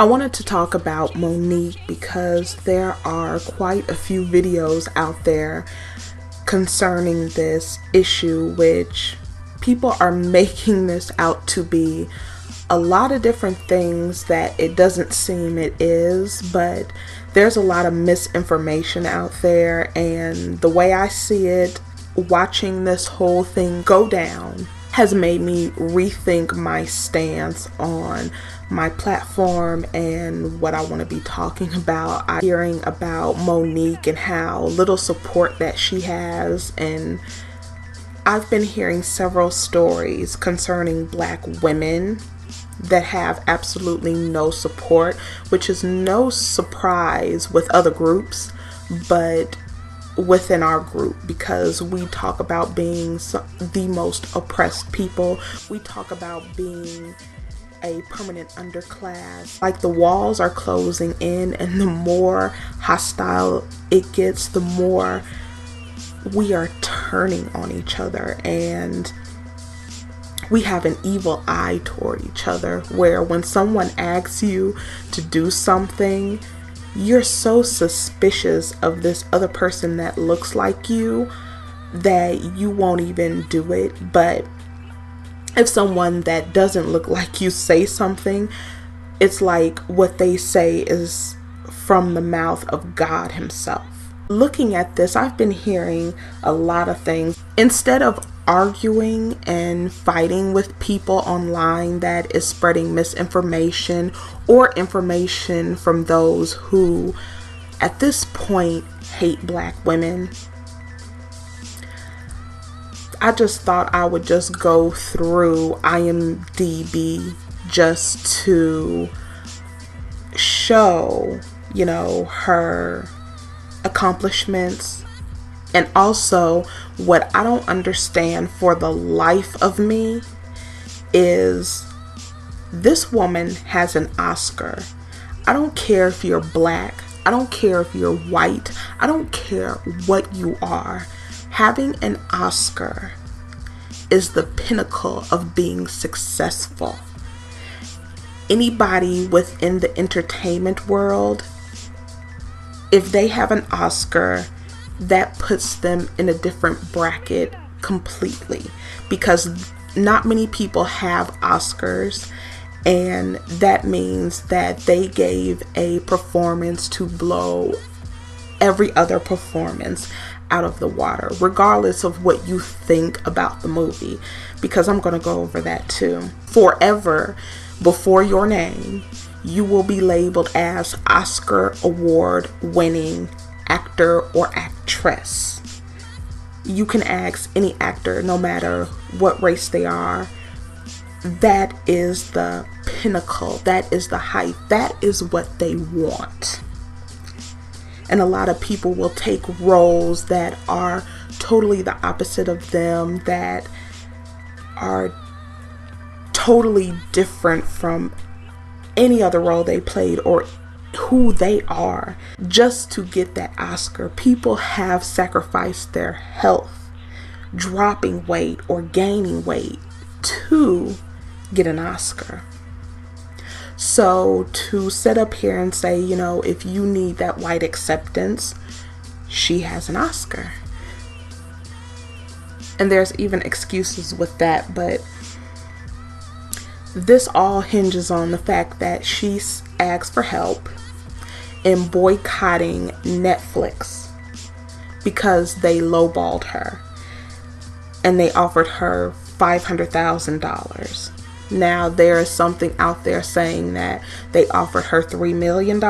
I wanted to talk about Monique because there are quite a few videos out there concerning this issue, which people are making this out to be a lot of different things that it doesn't seem it is, but there's a lot of misinformation out there, and the way I see it, watching this whole thing go down has made me rethink my stance on my platform and what I want to be talking about. I'm hearing about Monique and how little support that she has, and I've been hearing several stories concerning Black women that have absolutely no support, which is no surprise with other groups, but within our group, because we talk about being the most oppressed people. We talk about being a permanent underclass. Like, the walls are closing in, and the more hostile it gets, the more we are turning on each other, and we have an evil eye toward each other, where when someone asks you to do something, you're so suspicious of this other person that looks like you that you won't even do it. But if someone that doesn't look like you say something, it's like what they say is from the mouth of God himself. Looking at this, I've been hearing a lot of things. Instead of arguing and fighting with people online that is spreading misinformation or information from those who at this point hate Black women, I just thought I would just go through IMDB just to show, her accomplishments. And also, what I don't understand for the life of me is this woman has an Oscar. I don't care if you're Black. I don't care if you're white. I don't care what you are. Having an Oscar is the pinnacle of being successful. Anybody within the entertainment world, if they have an Oscar, that puts them in a different bracket completely, because not many people have Oscars, and that means that they gave a performance to blow every other performance out of the water, regardless of what you think about the movie, because I'm going to go over that too. Forever, before your name, you will be labeled as Oscar award winning actor or actress. You can ask any actor, no matter what race they are. That is the pinnacle. That is the height. That is what they want. And a lot of people will take roles that are totally the opposite of them, that are totally different from any other role they played or who they are, just to get that Oscar. People have sacrificed their health, dropping weight or gaining weight to get an Oscar. So to sit up here and say, if you need that white acceptance, she has an Oscar. And there's even excuses with that, but this all hinges on the fact that she asked for help in boycotting Netflix because they lowballed her and they offered her $500,000. Now there is something out there saying that they offered her $3 million,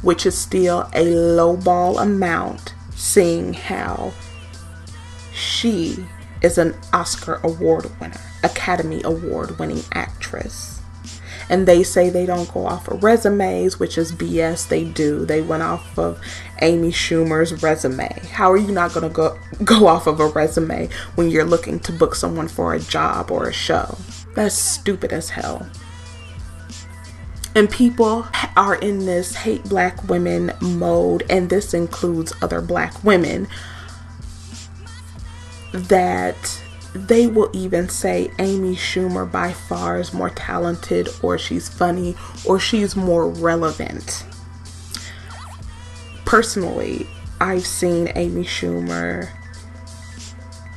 which is still a lowball amount, seeing how she is an Oscar award winner, Academy Award winning actress. And they say they don't go off of resumes, which is BS. They do. They went off of Amy Schumer's resume. How are you not going to go off of a resume when you're looking to book someone for a job or a show? That's stupid as hell. And people are in this hate Black women mode, and this includes other Black women, that they will even say Amy Schumer by far is more talented, or she's funny, or she's more relevant. Personally, I've seen Amy Schumer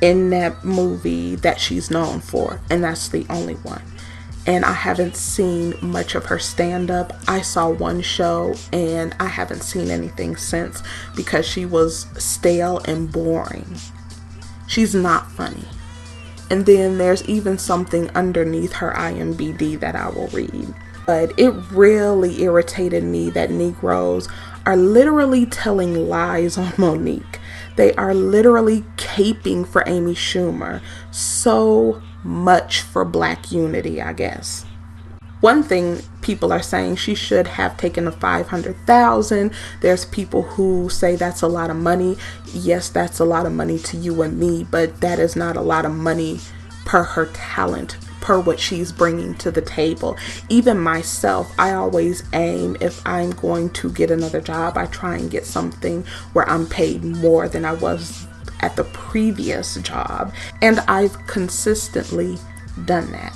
in that movie that she's known for, and that's the only one. And I haven't seen much of her stand-up. I saw one show and I haven't seen anything since because she was stale and boring. She's not funny. And then there's even something underneath her IMDB that I will read. But it really irritated me that Negroes are literally telling lies on Monique. They are literally caping for Amy Schumer. So much for Black unity, I guess. One thing people are saying, she should have taken the $500,000. There's people who say that's a lot of money. Yes, that's a lot of money to you and me, but that is not a lot of money per her talent, per what she's bringing to the table. Even myself, I always aim, if I'm going to get another job, I try and get something where I'm paid more than I was at the previous job, and I've consistently done that.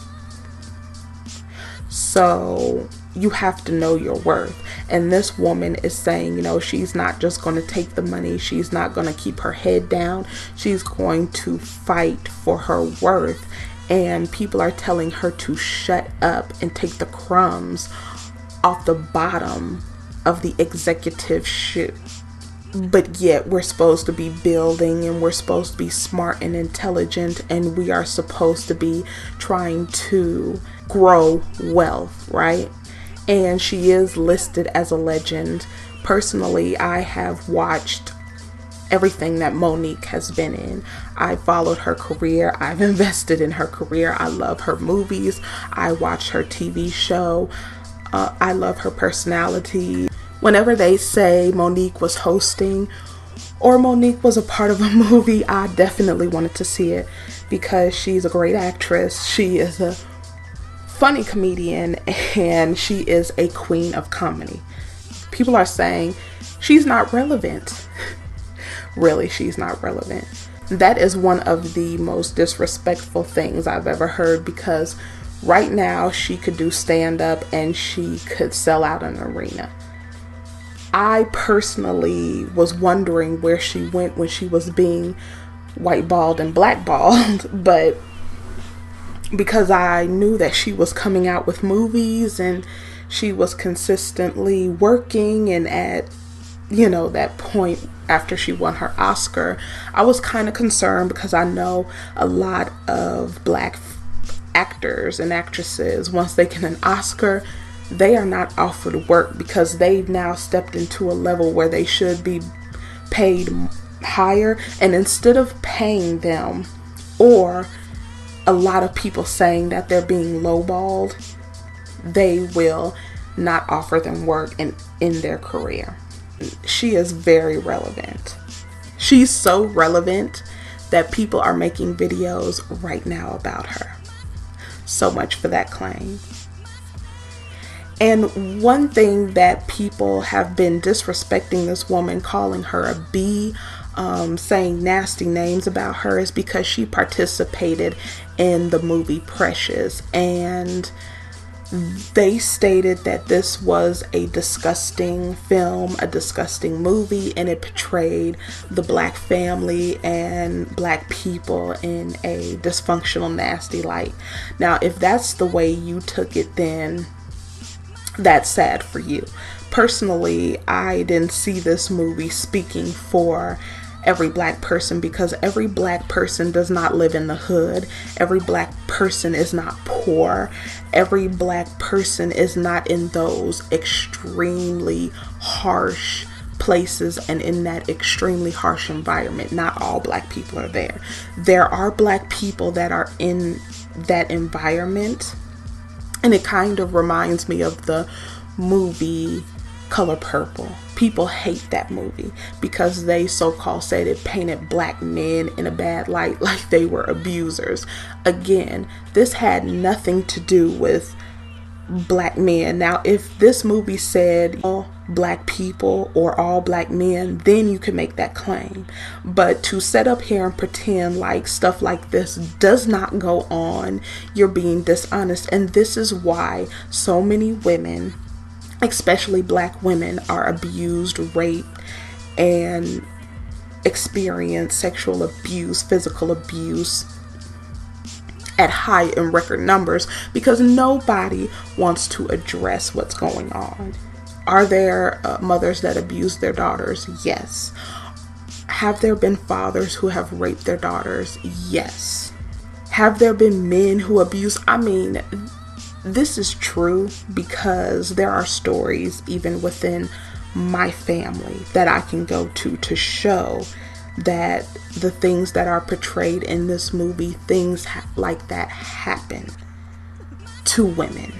So you have to know your worth. And this woman is saying, you know, she's not just going to take the money, she's not going to keep her head down, she's going to fight for her worth. And people are telling her to shut up and take the crumbs off the bottom of the executive shoe. But yet we're supposed to be building, and we're supposed to be smart and intelligent, and we are supposed to be trying to grow wealth, right? And she is listed as a legend. Personally, I have watched everything that Monique has been in. I followed her career. I've invested in her career. I love her movies. I watched her TV show. I love her personality. Whenever they say Monique was hosting or Monique was a part of a movie, I definitely wanted to see it because she's a great actress. She is a funny comedian and she is a queen of comedy. People are saying she's not relevant. Really, she's not relevant. That is one of the most disrespectful things I've ever heard, because right now she could do stand-up and she could sell out an arena. I personally was wondering where she went when she was being whiteballed and blackballed, but because I knew that she was coming out with movies and she was consistently working, and at, you know, that point after she won her Oscar, I was kind of concerned because I know a lot of Black actors and actresses, once they get an Oscar, they are not offered work because they've now stepped into a level where they should be paid higher. And instead of paying them, or a lot of people saying that they're being lowballed, they will not offer them work in their career. She is very relevant. She's so relevant that people are making videos right now about her. So much for that claim. And one thing that people have been disrespecting this woman, calling her a B, saying nasty names about her, is because she participated in the movie Precious, and they stated that this was a disgusting film, a disgusting movie, and it portrayed the Black family and Black people in a dysfunctional, nasty light. Now, if that's the way you took it, then that's sad for you. Personally, I didn't see this movie speaking for every Black person, because every Black person does not live in the hood. Every Black person is not poor. Every Black person is not in those extremely harsh places and in that extremely harsh environment. Not all Black people are there. There are Black people that are in that environment. And it kind of reminds me of the movie Color Purple. People hate that movie because they so-called said it painted Black men in a bad light, like they were abusers. Again, this had nothing to do with black men. Now, if this movie said all black people or all black men, then you can make that claim. But to set up here and pretend like stuff like this does not go on, you're being dishonest. And this is why so many women, especially black women, are abused, raped, and experience sexual abuse, physical abuse at high and record numbers, because nobody wants to address what's going on. Are there mothers that abuse their daughters? Yes. Have there been fathers who have raped their daughters? Yes. Have there been men who abuse? I mean, this is true because there are stories even within my family that I can go to show that the things that are portrayed in this movie, things like that happen to women,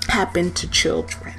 happen to children.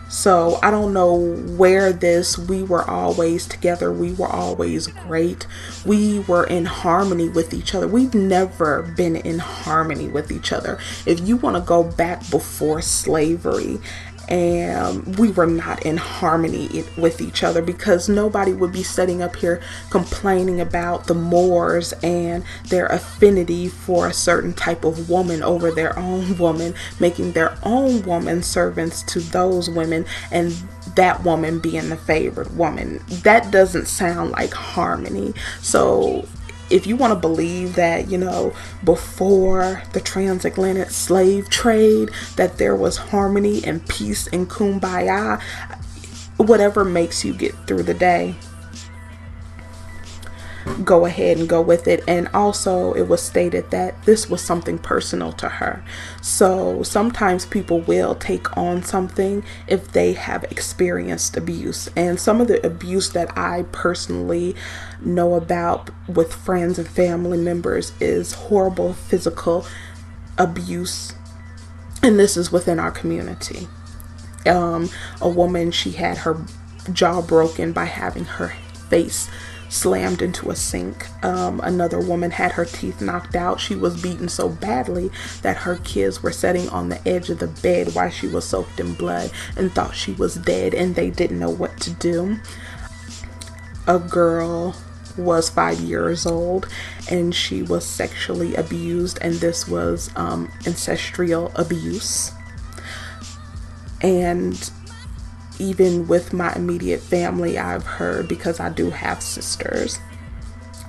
So I don't know where this "we were always together, we were always great, we were in harmony with each other." We've never been in harmony with each other. If you want to go back before slavery, and we were not in harmony with each other, because nobody would be sitting up here complaining about the Moors and their affinity for a certain type of woman over their own woman, making their own woman servants to those women, and that woman being the favored woman. That doesn't sound like harmony. So if you want to believe that, you know, before the transatlantic slave trade, that there was harmony and peace and kumbaya, whatever makes you get through the day, go ahead and go with it. And also, it was stated that this was something personal to her. So sometimes people will take on something if they have experienced abuse. And some of the abuse that I personally know about with friends and family members is horrible physical abuse. And this is within our community. A woman, she had her jaw broken by having her face slammed into a sink. Another woman had her teeth knocked out. She was beaten so badly that her kids were sitting on the edge of the bed while she was soaked in blood and thought she was dead, and they didn't know what to do. A girl was 5 years old and she was sexually abused, and this was ancestral abuse. And even with my immediate family, I've heard, because I do have sisters,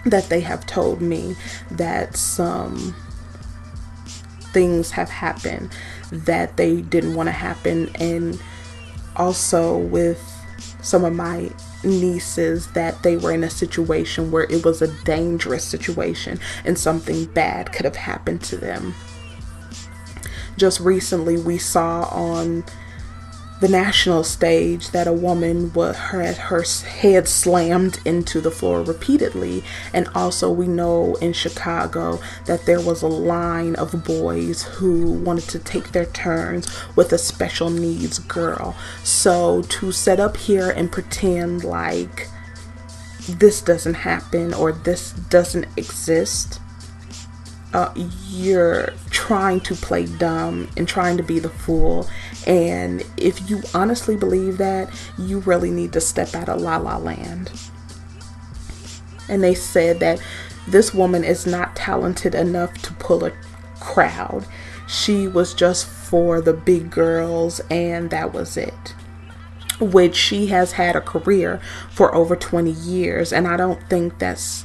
that they have told me that some things have happened that they didn't want to happen. And also with some of my nieces, that they were in a situation where it was a dangerous situation and something bad could have happened to them. Just recently we saw on the national stage that a woman had her head slammed into the floor repeatedly. And also we know in Chicago that there was a line of boys who wanted to take their turns with a special needs girl. So to set up here and pretend like this doesn't happen or this doesn't exist, you're trying to play dumb and trying to be the fool. And if you honestly believe that, you really need to step out of La La Land. And they said that this woman is not talented enough to pull a crowd. She was just for the big girls, and that was it. Which she has had a career for over 20 years. And I don't think that's,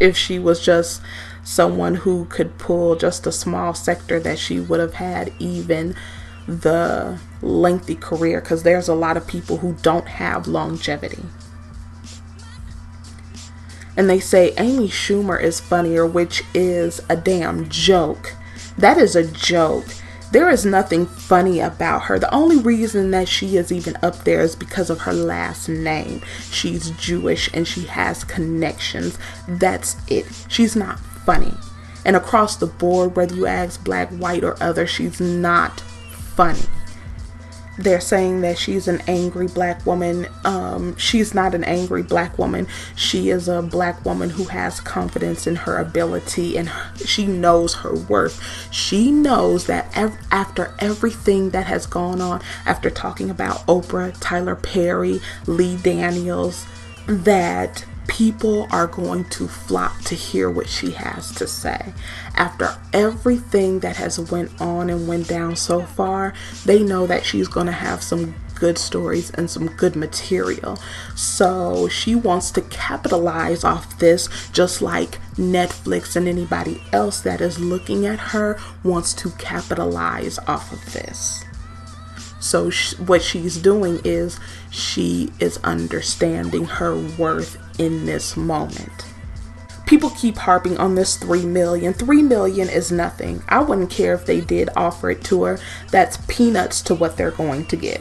if she was just someone who could pull just a small sector, that she would have had even the lengthy career, because there's a lot of people who don't have longevity. And they say Amy Schumer is funnier, which is a damn joke. That is a joke. There is nothing funny about her. The only reason that she is even up there is because of her last name. She's Jewish and she has connections. That's it. She's not funny. And across the board, whether you ask black, white, or other, she's not funny. they're saying that she's an angry black woman. She's not an angry black woman. She is a black woman who has confidence in her ability, and she knows her worth. She knows that after everything that has gone on, after talking about Oprah, Tyler Perry, Lee Daniels, that people are going to flock to hear what she has to say. After everything that has went on and went down so far, they know that she's going to have some good stories and some good material. So she wants to capitalize off this, just like Netflix and anybody else that is looking at her wants to capitalize off of this. So what she's doing is she is understanding her worth in this moment. People keep harping on this 3 million. 3 million is nothing. I wouldn't care if they did offer it to her. That's peanuts to what they're going to get,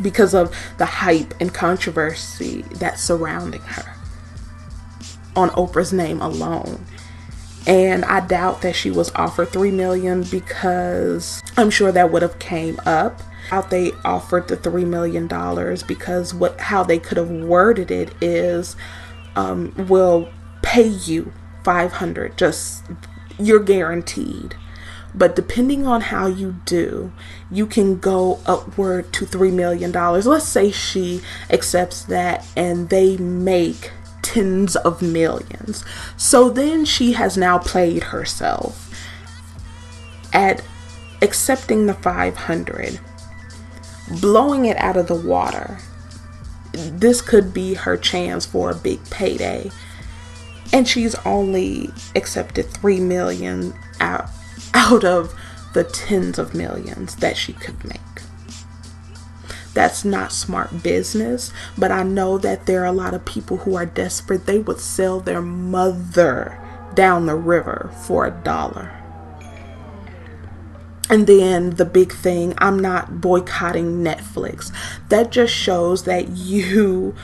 because of the hype and controversy that's surrounding her on Oprah's name alone. And I doubt that she was offered 3 million, because I'm sure that would have came up. How they offered the $3 million, because how they could have worded it is, we'll pay you 500, just you're guaranteed. But depending on how you do, you can go upward to $3 million. Let's say she accepts that and they make tens of millions. So then she has now played herself at accepting the 500, blowing it out of the water. This could be her chance for a big payday, and she's only accepted 3 million out of the tens of millions that she could make. That's not smart business, but I know that there are a lot of people who are desperate. They would sell their mother down the river for $1. And then the big thing, I'm not boycotting Netflix. That just shows that you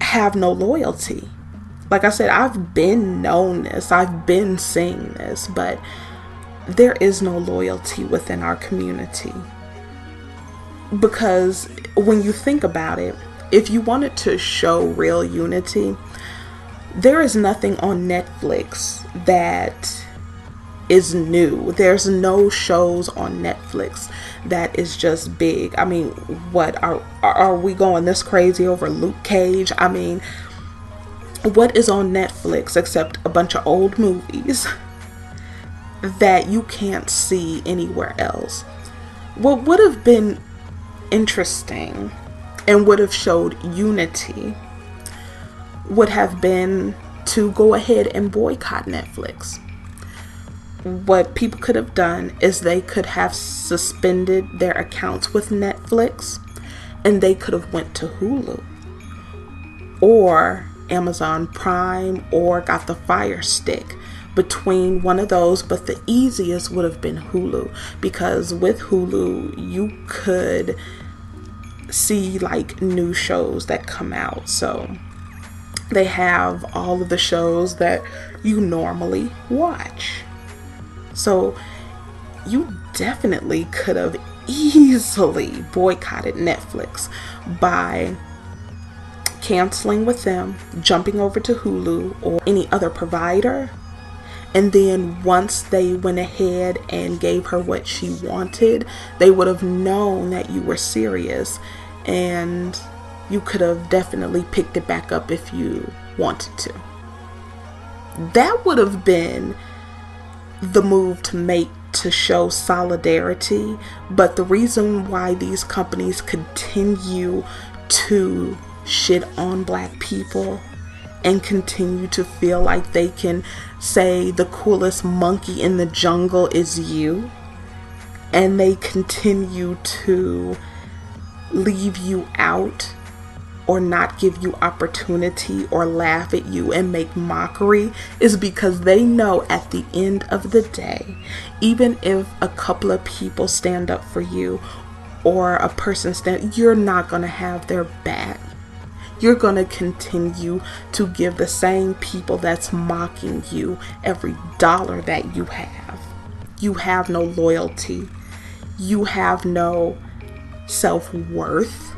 have no loyalty. Like I said, I've been known this, I've been seeing this, but there is no loyalty within our community. Because when you think about it, if you wanted to show real unity, there is nothing on Netflix that is new. There's no shows on Netflix that is just big. I mean, what are we going this crazy over Luke Cage? I mean, what is on Netflix except a bunch of old movies that you can't see anywhere else? What would have been interesting and would have showed unity would have been to go ahead and boycott Netflix. What people could have done is they could have suspended their accounts with Netflix, and they could have went to Hulu or Amazon Prime or got the Fire Stick between one of those. But the easiest would have been Hulu, because with Hulu you could see like new shows that come out. So they have all of the shows that you normally watch. So you definitely could have easily boycotted Netflix by canceling with them, jumping over to Hulu or any other provider. And then once they went ahead and gave her what she wanted, they would have known that you were serious, and you could have definitely picked it back up if you wanted to. That would have been the move to make, to show solidarity. But the reason why these companies continue to shit on black people and continue to feel like they can say the coolest monkey in the jungle is you, and they continue to leave you out or not give you opportunity or laugh at you and make mockery, is because they know at the end of the day, even if a couple of people stand up for you or a person you're not going to have their back. You're going to continue to give the same people that's mocking you every dollar that you have. You have no loyalty. you have no self-worth.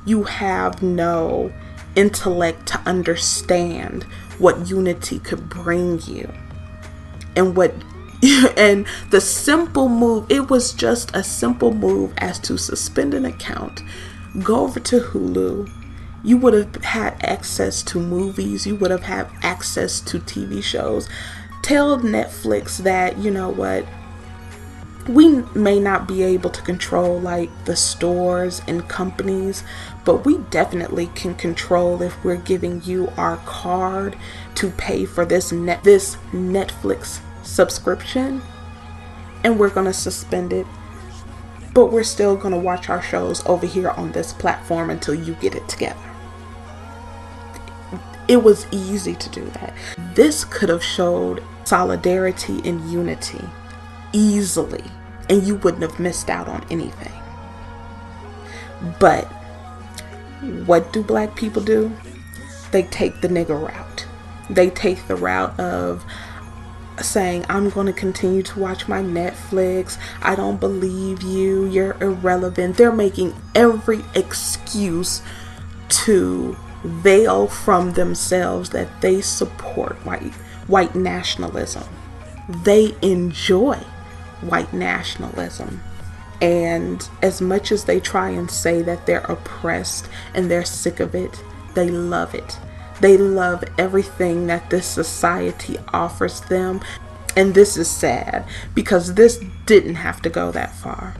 You have no intellect to understand what unity could bring you. And and the simple move, it was just a simple move as to suspend an account, go over to Hulu. You would have had access to movies. You would have had access to TV shows. Tell Netflix that, you know what, we may not be able to control like the stores and companies, but we definitely can control if we're giving you our card to pay for this Netflix subscription, and we're going to suspend it, but we're still going to watch our shows over here on this platform until you get it together. It was easy to do that. This could have showed solidarity and unity easily, and you wouldn't have missed out on anything. But what do black people do? They take the nigger route. They take the route of saying, I'm going to continue to watch my Netflix. I don't believe you. You're irrelevant. They're making every excuse to veil from themselves that they support white nationalism. They enjoy white nationalism. And as much as they try and say that they're oppressed and they're sick of it, they love it. They love everything that this society offers them. And this is sad because this didn't have to go that far.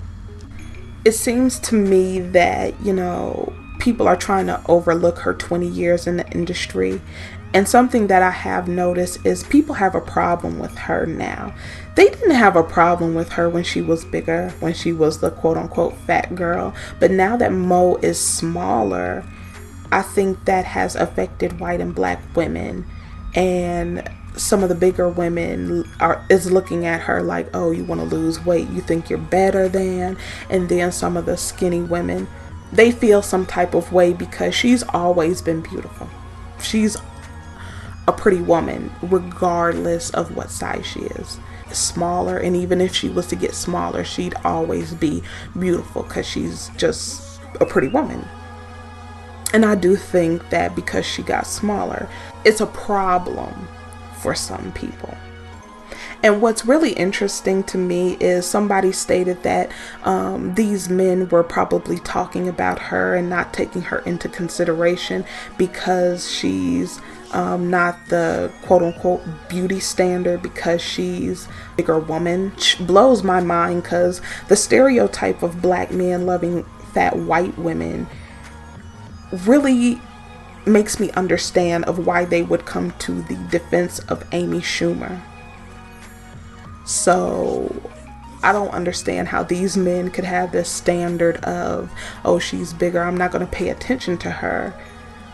It seems to me that, you know, people are trying to overlook her 20 years in the industry. And something that I have noticed is people have a problem with her now. They didn't have a problem with her when she was bigger, when she was the quote unquote fat girl. But now that Mo is smaller, I think that has affected white and black women. And some of the bigger women is looking at her like, oh, you want to lose weight, you think you're better than. And then some of the skinny women, they feel some type of way because she's always been beautiful. She's a pretty woman regardless of what size she is. Smaller, and even if she was to get smaller, she'd always be beautiful because she's just a pretty woman. And I do think that because she got smaller, it's a problem for some people. And what's really interesting to me is somebody stated that these men were probably talking about her and not taking her into consideration because she's not the quote unquote beauty standard, because she's a bigger woman. Which blows my mind because the stereotype of black men loving fat white women really makes me understand of why they would come to the defense of Amy Schumer. So I don't understand how these men could have this standard of, oh, she's bigger, I'm not going to pay attention to her.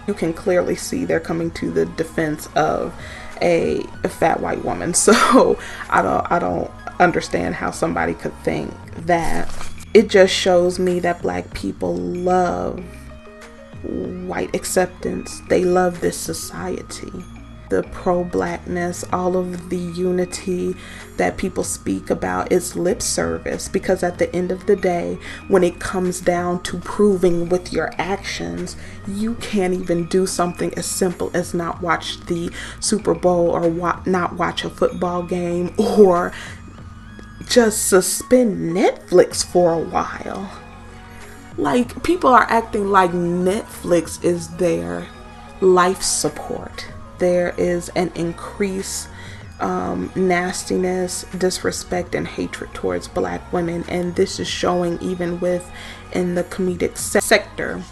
You can clearly see they're coming to the defense of a fat white woman. So I don't understand how somebody could think that. It just shows me that black people love white acceptance. They love this society. The pro-blackness, all of the unity that people speak about is lip service, because at the end of the day, when it comes down to proving with your actions, you can't even do something as simple as not watch the Super Bowl or not watch a football game or just suspend Netflix for a while. Like, people are acting like Netflix is their life support. There is an increased nastiness, disrespect, and hatred towards black women, and this is showing even in the comedic sector.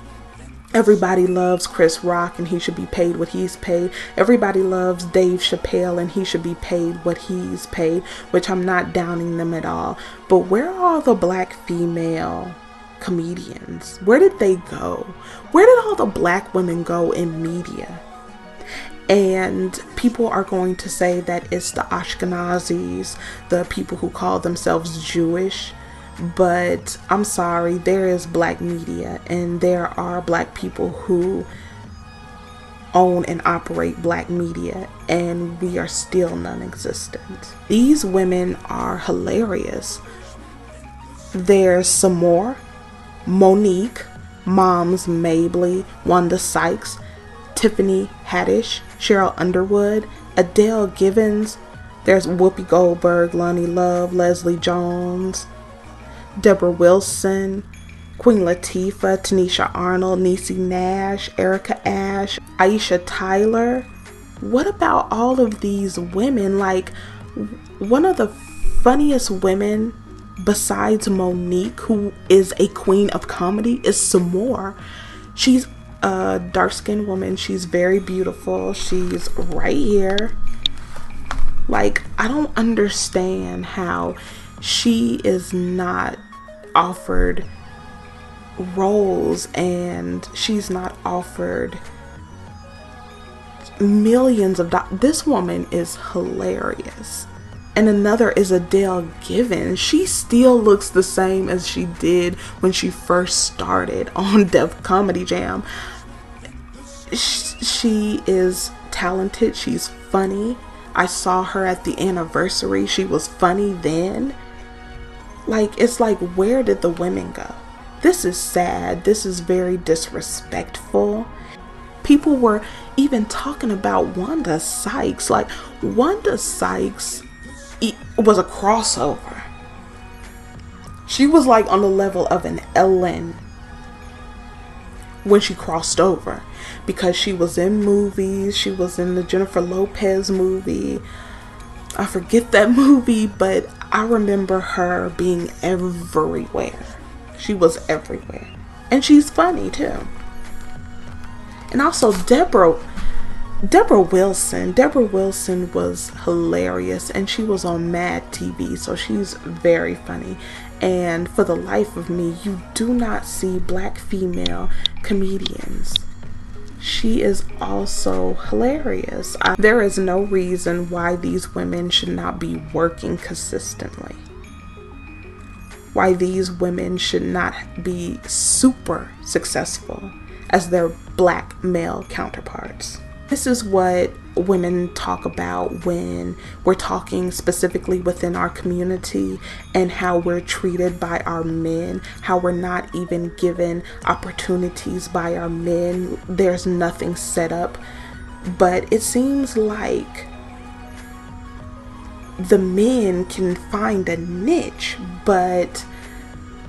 Everybody loves Chris Rock and he should be paid what he's paid. Everybody loves Dave Chappelle and he should be paid what he's paid, which I'm not downing them at all. But where are all the black female comedians? Where did they go? Where did all the black women go in media? And people are going to say that it's the Ashkenazis, the people who call themselves Jewish. But I'm sorry, there is black media and there are black people who own and operate black media, and we are still non-existent. These women are hilarious. There's some more. Monique, Moms Mabley, Wanda Sykes, Tiffany Haddish, Cheryl Underwood, Adele Givens. There's Whoopi Goldberg, Lonnie Love, Leslie Jones, Deborah Wilson, Queen Latifah, Tanisha Arnold, Niecy Nash, Erica Ash, Aisha Tyler. What about all of these women? Like, one of the funniest women besides Monique, who is a queen of comedy, is Samore. She's a dark-skinned woman. She's very beautiful. She's right here. Like, I don't understand how she is not offered roles and she's not offered millions of dollars. This woman is hilarious. And another is Adele Givens. She still looks the same as she did when she first started on Def Comedy Jam. She is talented. She's funny. I saw her at the anniversary. She was funny then. Like, it's like, where did the women go? This is sad. This is very disrespectful. People were even talking about Wanda Sykes. Like, Wanda Sykes was a crossover. She was like on the level of an Ellen when she crossed over, because she was in movies. She was in the Jennifer Lopez movie. I forget that movie, but I remember her being everywhere. She was everywhere. And she's funny too. And also Deborah Wilson. Deborah Wilson was hilarious, and she was on Mad TV, so she's very funny. And for the life of me, you do not see black female comedians. She is also hilarious. There is no reason why these women should not be working consistently. Why these women should not be super successful as their black male counterparts. This is what women talk about when we're talking specifically within our community, and how we're treated by our men, how we're not even given opportunities by our men. There's nothing set up, but it seems like the men can find a niche, but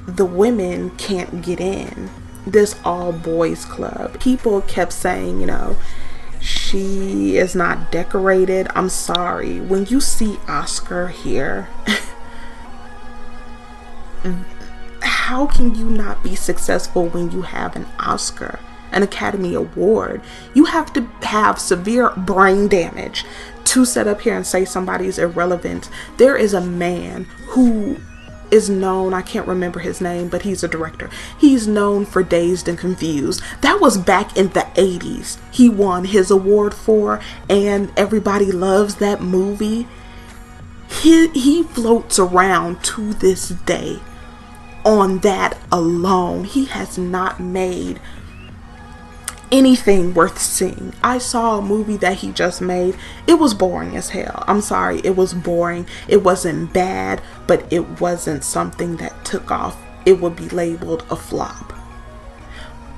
the women can't get in. This all boys club. People kept saying, you know, she is not decorated. I'm sorry. When you see Oscar here, how can you not be successful when you have an Oscar, an Academy Award? You have to have severe brain damage to sit up here and say somebody's irrelevant. There is a man who is known, I can't remember his name, but he's a director. He's known for Dazed and Confused. That was back in the 80s. He won his award for, and everybody loves that movie. He floats around to this day on that alone. He has not made anything worth seeing. I saw a movie that he just made. It was boring as hell. I'm sorry, it was boring. It wasn't bad, but it wasn't something that took off. It would be labeled a flop.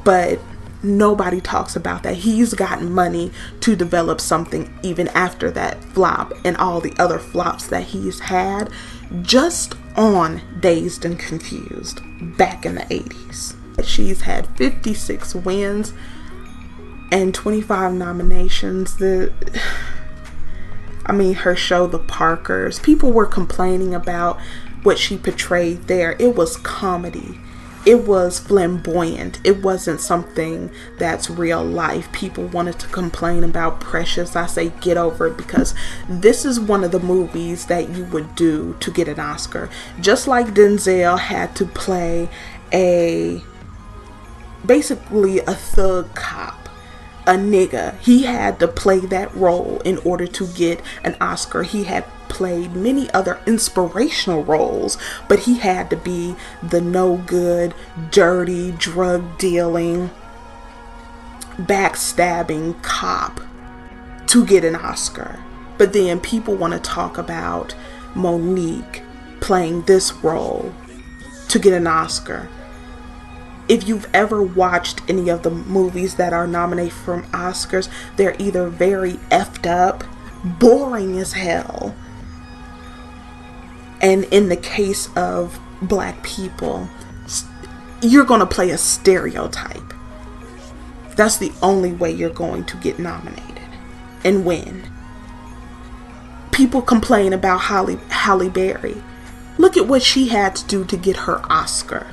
But nobody talks about that. He's gotten money to develop something even after that flop and all the other flops that he's had just on Dazed and Confused back in the 80s. She's had 56 wins and 25 nominations. Her show, The Parkers, people were complaining about what she portrayed there. It was comedy. It was flamboyant. It wasn't something that's real life. People wanted to complain about Precious. I say get over it, because this is one of the movies that you would do to get an Oscar. Just like Denzel had to play basically a thug cop, a nigga. He had to play that role in order to get an Oscar. He had played many other inspirational roles, but he had to be the no good, dirty, drug dealing backstabbing cop to get an Oscar. But then people want to talk about Monique playing this role to get an Oscar. If you've ever watched any of the movies that are nominated for Oscars, they're either very effed up, boring as hell, and in the case of black people, you're going to play a stereotype. That's the only way you're going to get nominated and win. People complain about Halle Berry. Look at what she had to do to get her Oscar.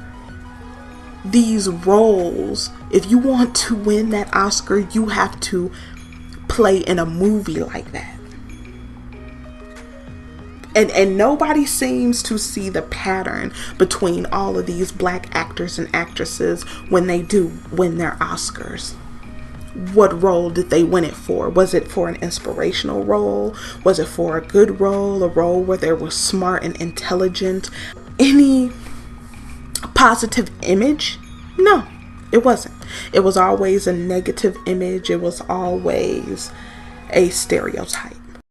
These roles, if you want to win that Oscar, you have to play in a movie like that. And nobody seems to see the pattern between all of these black actors and actresses when they do win their Oscars. What role did they win it for? Was it for an inspirational role? Was it for a good role? A role where they were smart and intelligent? Any positive image? No, it wasn't. It was always a negative image. It was always a stereotype.